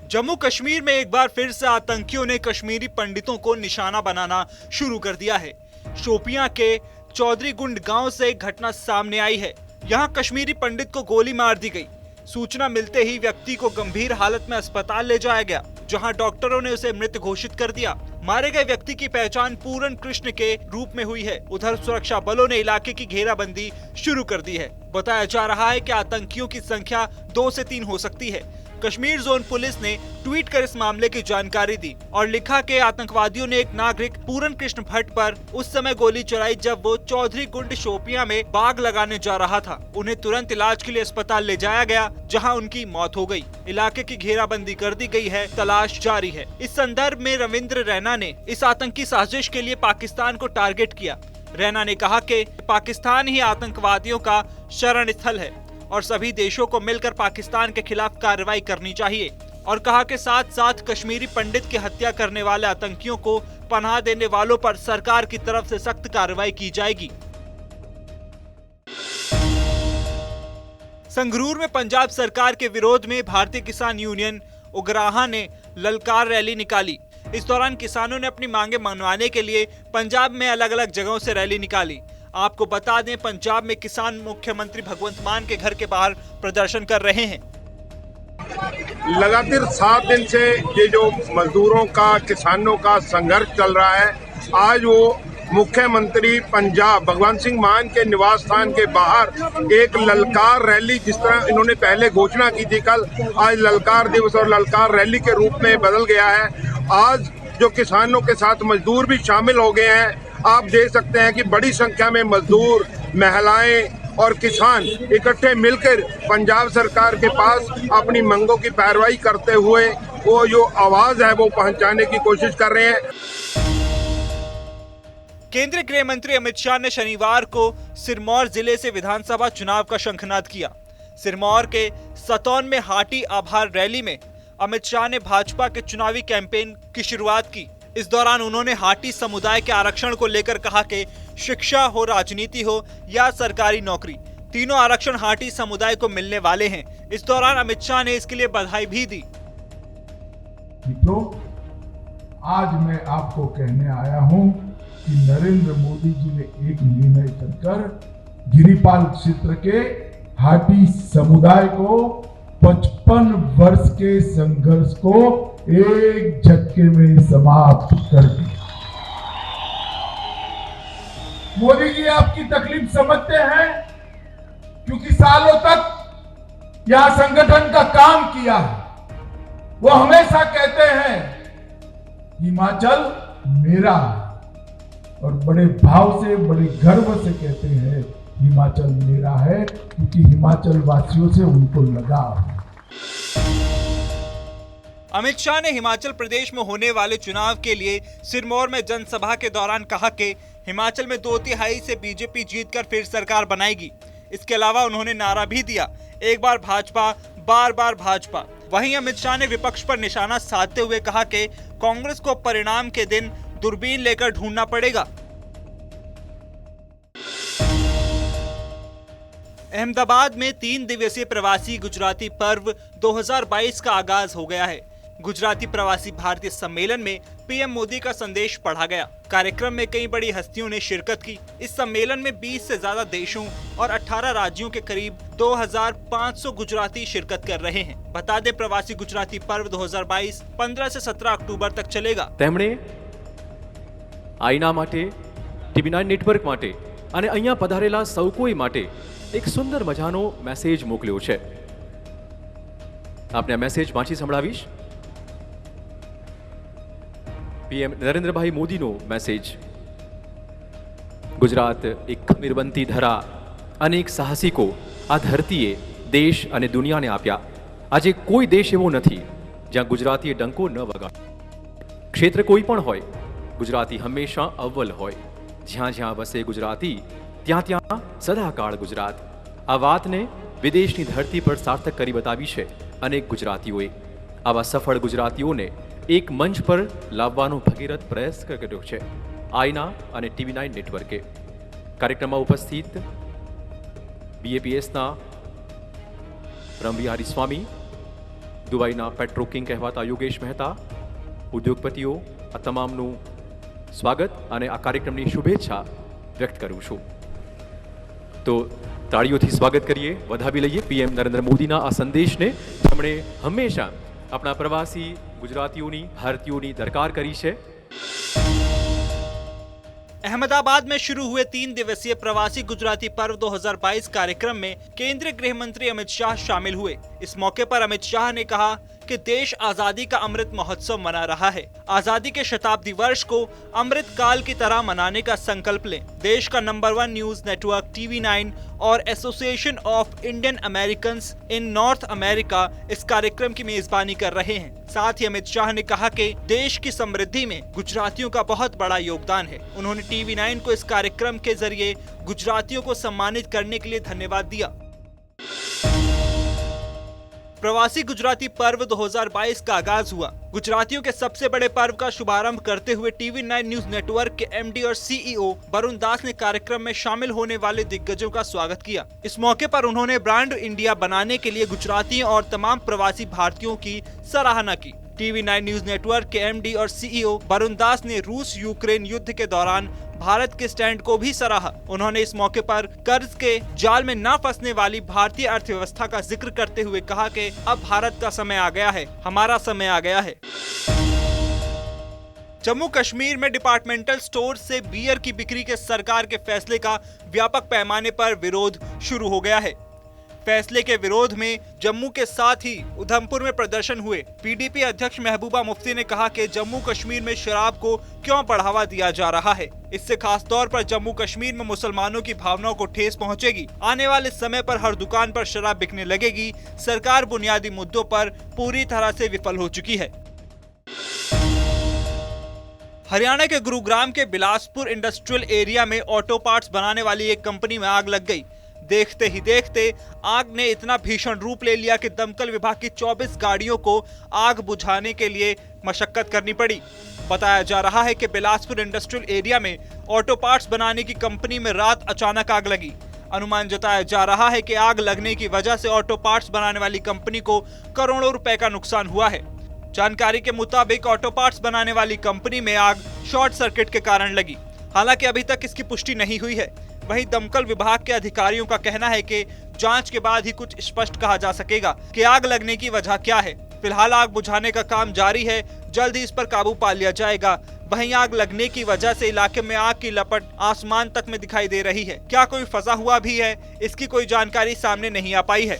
जम्मू कश्मीर में एक बार फिर से आतंकियों ने कश्मीरी पंडितों को निशाना बनाना शुरू कर दिया है। शोपियां के चौधरी गुंड गांव से एक घटना सामने आई है। यहां कश्मीरी पंडित को गोली मार दी गई। सूचना मिलते ही व्यक्ति को गंभीर हालत में अस्पताल ले जाया गया, जहां डॉक्टरों ने उसे मृत घोषित कर दिया। मारे गए व्यक्ति की पहचान पूरन कृष्ण के रूप में हुई है। उधर सुरक्षा बलों ने इलाके की घेराबंदी शुरू कर दी है। बताया जा रहा है कि आतंकियों की संख्या 2 से 3 हो सकती है। कश्मीर जोन पुलिस ने ट्वीट कर इस मामले की जानकारी दी और लिखा कि आतंकवादियों ने एक नागरिक पूरन कृष्ण भट्ट पर उस समय गोली चलाई जब वो चौधरी गुंड शोपियां में बाग लगाने जा रहा था। उन्हें तुरंत इलाज के लिए अस्पताल ले जाया गया, जहां उनकी मौत हो गई। इलाके की घेराबंदी कर दी गई है, तलाश जारी है। इस संदर्भ में रविंद्र रैना ने इस आतंकी साजिश के लिए पाकिस्तान को टारगेट किया। रैना ने कहा कि पाकिस्तान ही आतंकवादियों का शरण स्थल है और सभी देशों को मिलकर पाकिस्तान के खिलाफ कार्रवाई करनी चाहिए, और कहा कि साथ साथ कश्मीरी पंडित की हत्या करने वाले आतंकियों को पनाह देने वालों पर सरकार की तरफ से सख्त कार्रवाई की जाएगी। संगरूर में पंजाब सरकार के विरोध में भारतीय किसान यूनियन उगराहा ने ललकार रैली निकाली। इस दौरान किसानों ने अपनी मांगे मनवाने के लिए पंजाब में अलग अलग जगहों से रैली निकाली। आपको बता दें, पंजाब में किसान मुख्यमंत्री भगवंत मान के घर के बाहर प्रदर्शन कर रहे हैं। लगातार 7 दिन से ये जो मजदूरों का, किसानों का संघर्ष चल रहा है, आज वो मुख्यमंत्री पंजाब भगवंत सिंह मान के निवास स्थान के बाहर एक ललकार रैली, जिस तरह इन्होंने पहले घोषणा की थी कल, आज ललकार दिवस और ललकार रैली के रूप में बदल गया है। आज जो किसानों के साथ मजदूर भी शामिल हो गए हैं। आप देख सकते हैं कि बड़ी संख्या में मजदूर, महिलाएं और किसान इकट्ठे मिलकर पंजाब सरकार के पास अपनी मांगों की पैरवाई करते हुए वो जो आवाज है वो पहुंचाने की कोशिश कर रहे हैं। केंद्रीय गृह मंत्री अमित शाह ने शनिवार को सिरमौर जिले से विधानसभा चुनाव का शंखनाद किया। सिरमौर के सतौन में हाटी आभार रैली में अमित शाह ने भाजपा के चुनावी कैंपेन की शुरुआत की। इस दौरान उन्होंने हाटी समुदाय के आरक्षण को लेकर कहा कि शिक्षा हो, राजनीति हो या सरकारी नौकरी, तीनों आरक्षण हाटी समुदाय को मिलने वाले हैं। इस दौरान अमित शाह ने इसके लिए बधाई भी दी। मित्रों, आज मैं आपको कहने आया हूं कि नरेंद्र मोदी जी ने एक निर्णय कर गिरिपाल क्षेत्र के हाटी समुदाय को 55 वर्ष के संघर्ष को एक झटके में समाप्त कर दिया। मोदी जी आपकी तकलीफ समझते हैं, क्योंकि सालों तक यहां संगठन का काम किया है। वो हमेशा कहते हैं हिमाचल मेरा है, और बड़े भाव से, बड़े गर्व से कहते हैं हिमाचल मेरा है, क्योंकि हिमाचल वासियों से उनको लगाव है। अमित शाह ने हिमाचल प्रदेश में होने वाले चुनाव के लिए सिरमौर में जनसभा के दौरान कहा कि हिमाचल में 2/3 से बीजेपी जीतकर फिर सरकार बनाएगी। इसके अलावा उन्होंने नारा भी दिया, एक बार भाजपा, बार बार भाजपा। वहीं अमित शाह ने विपक्ष पर निशाना साधते हुए कहा कि कांग्रेस को परिणाम के दिन दूरबीन लेकर ढूंढना पड़ेगा। अहमदाबाद में 3 दिवसीय प्रवासी गुजराती पर्व 2022 का आगाज हो गया है। गुजराती प्रवासी भारतीय सम्मेलन में पीएम मोदी का संदेश पढ़ा गया। कार्यक्रम में कई बड़ी हस्तियों ने शिरकत की। इस सम्मेलन में 20 से ज्यादा देशों और 18 राज्यों के करीब 2500 गुजराती शिरकत कर रहे हैं। बता दें, प्रवासी गुजराती पर्व 2022 15 से 17 अक्टूबर तक चलेगा। તેમણે આઈના માટે, TV9 નેટવર્ક માટે અને અહીંયા પધારેલા સૌ કોઈ માટે એક સુંદર મજાનો મેસેજ મોકલ્યો છે. આપને આ મેસેજ વાંચી સંભળાવીશ. પીએમ નરેન્દ્રભાઈ મોદીનો મેસેજ. ગુજરાત એક ખમીરબંધી ધરા, અનેક સાહસિકો આ ધરતીએ દેશ અને દુનિયાને આપ્યા. આજે કોઈ દેશ એવો નથી જ્યાં ગુજરાતીએ ડંકો ન વગાડ્યો. ક્ષેત્ર કોઈ પણ હોય, ગુજરાતી હંમેશા અવ્વલ હોય. જ્યાં જ્યાં વસે ગુજરાતી, ત્યાં ત્યાં સદાકાળ ગુજરાત. આ વાતને વિદેશની ધરતી પર સાર્થક કરી બતાવી છે અનેક ગુજરાતીઓએ. આવા સફળ ગુજરાતીઓને એક મંચ પર લાવવાનો ભગીરથ પ્રયાસ કર્યો છે આઈના અને TV9 નેટવર્કે. કાર્યક્રમમાં ઉપસ્થિત BAPSના બ્રહ્મવિહારી સ્વામી, દુબઈના પેટ્રોકિંગ કહેવાતા યોગેશ મહેતા, ઉદ્યોગપતિઓ આ તમામનું સ્વાગત અને આ કાર્યક્રમની શુભેચ્છા વ્યક્ત કરું છું. તો તાળીઓથી સ્વાગત કરીએ, વધાવી લઈએ પીએમ નરેન્દ્ર મોદીના આ સંદેશને, જેમણે હંમેશા આપણા પ્રવાસી ગુજરાતીઓની, ભારતીયોની દરકાર કરી છે. अहमदाबाद में शुरू हुए 3 दिवसीय प्रवासी गुजराती पर्व 2022 कार्यक्रम में केंद्रीय गृह मंत्री अमित शाह शामिल हुए. इस मौके पर अमित शाह ने कहा कि देश आजादी का अमृत महोत्सव मना रहा है. आजादी के शताब्दी वर्ष को अमृत काल की तरह मनाने का संकल्प लें. देश का नंबर 1 न्यूज नेटवर्क TV9 और association of Indian Americans in north America इस कार्यक्रम की मेजबानी कर रहे हैं. साथ ही अमित शाह ने कहा कि देश की समृद्धि में गुजरातियों का बहुत बड़ा योगदान है. उन्होंने TV9 को इस कार्यक्रम के जरिए गुजरातियों को सम्मानित करने के लिए धन्यवाद दिया. प्रवासी गुजराती पर्व 2022 का आगाज हुआ. गुजरातियों के सबसे बड़े पर्व का शुभारंभ करते हुए TV9 न्यूज नेटवर्क के MD और CEO वरुण दास ने कार्यक्रम में शामिल होने वाले दिग्गजों का स्वागत किया. इस मौके पर उन्होंने ब्रांड इंडिया बनाने के लिए गुजरातियों और तमाम प्रवासी भारतीयों की सराहना की. TV9 न्यूज नेटवर्क के MD और CEO वरुण दास ने रूस यूक्रेन युद्ध के दौरान भारत के स्टैंड को भी सराहा. उन्होंने इस मौके पर कर्ज के जाल में न फंसने वाली भारतीय अर्थव्यवस्था का जिक्र करते हुए कहा कि अब भारत का समय आ गया है, हमारा समय आ गया है. जम्मू कश्मीर में डिपार्टमेंटल स्टोर से बियर की बिक्री के सरकार के फैसले का व्यापक पैमाने पर विरोध शुरू हो गया है. फैसले के विरोध में जम्मू के साथ ही उधमपुर में प्रदर्शन हुए. PDP अध्यक्ष महबूबा मुफ्ती ने कहा कि जम्मू कश्मीर में शराब को क्यों बढ़ावा दिया जा रहा है. इससे खास तौर पर जम्मू कश्मीर में मुसलमानों की भावनाओं को ठेस पहुंचेगी. आने वाले समय पर हर दुकान पर शराब बिकने लगेगी. सरकार बुनियादी मुद्दों पर पूरी तरह से विफल हो चुकी है. हरियाणा के गुरुग्राम के बिलासपुर इंडस्ट्रियल एरिया में ऑटो पार्ट्स बनाने वाली एक कंपनी में आग लग गई. देखते ही देखते आग ने इतना भीषण रूप ले लिया कि दमकल विभाग की 24 गाड़ियों को आग बुझाने के लिए मशक्कत करनी पड़ी. बताया जा रहा है कि बिलासपुर इंडस्ट्रियल एरिया में ऑटो पार्ट्स बनाने की कंपनी में रात अचानक आग लगी. अनुमान जताया जा रहा है कि आग लगने की वजह से ऑटो पार्ट्स बनाने वाली कंपनी को करोड़ों रुपए का नुकसान हुआ है. जानकारी के मुताबिक ऑटो पार्ट्स बनाने वाली कंपनी में आग शॉर्ट सर्किट के कारण लगी. हालांकि अभी तक इसकी पुष्टि नहीं हुई है. वहीं दमकल विभाग के अधिकारियों का कहना है कि जांच के बाद ही कुछ स्पष्ट कहा जा सकेगा कि आग लगने की वजह क्या है. फिलहाल आग बुझाने का काम जारी है. जल्द ही इस पर काबू पा लिया जाएगा. वहीं आग लगने की वजह से इलाके में आग की लपट आसमान तक में दिखाई दे रही है. क्या कोई फंसा हुआ भी है, इसकी कोई जानकारी सामने नहीं आ पाई है.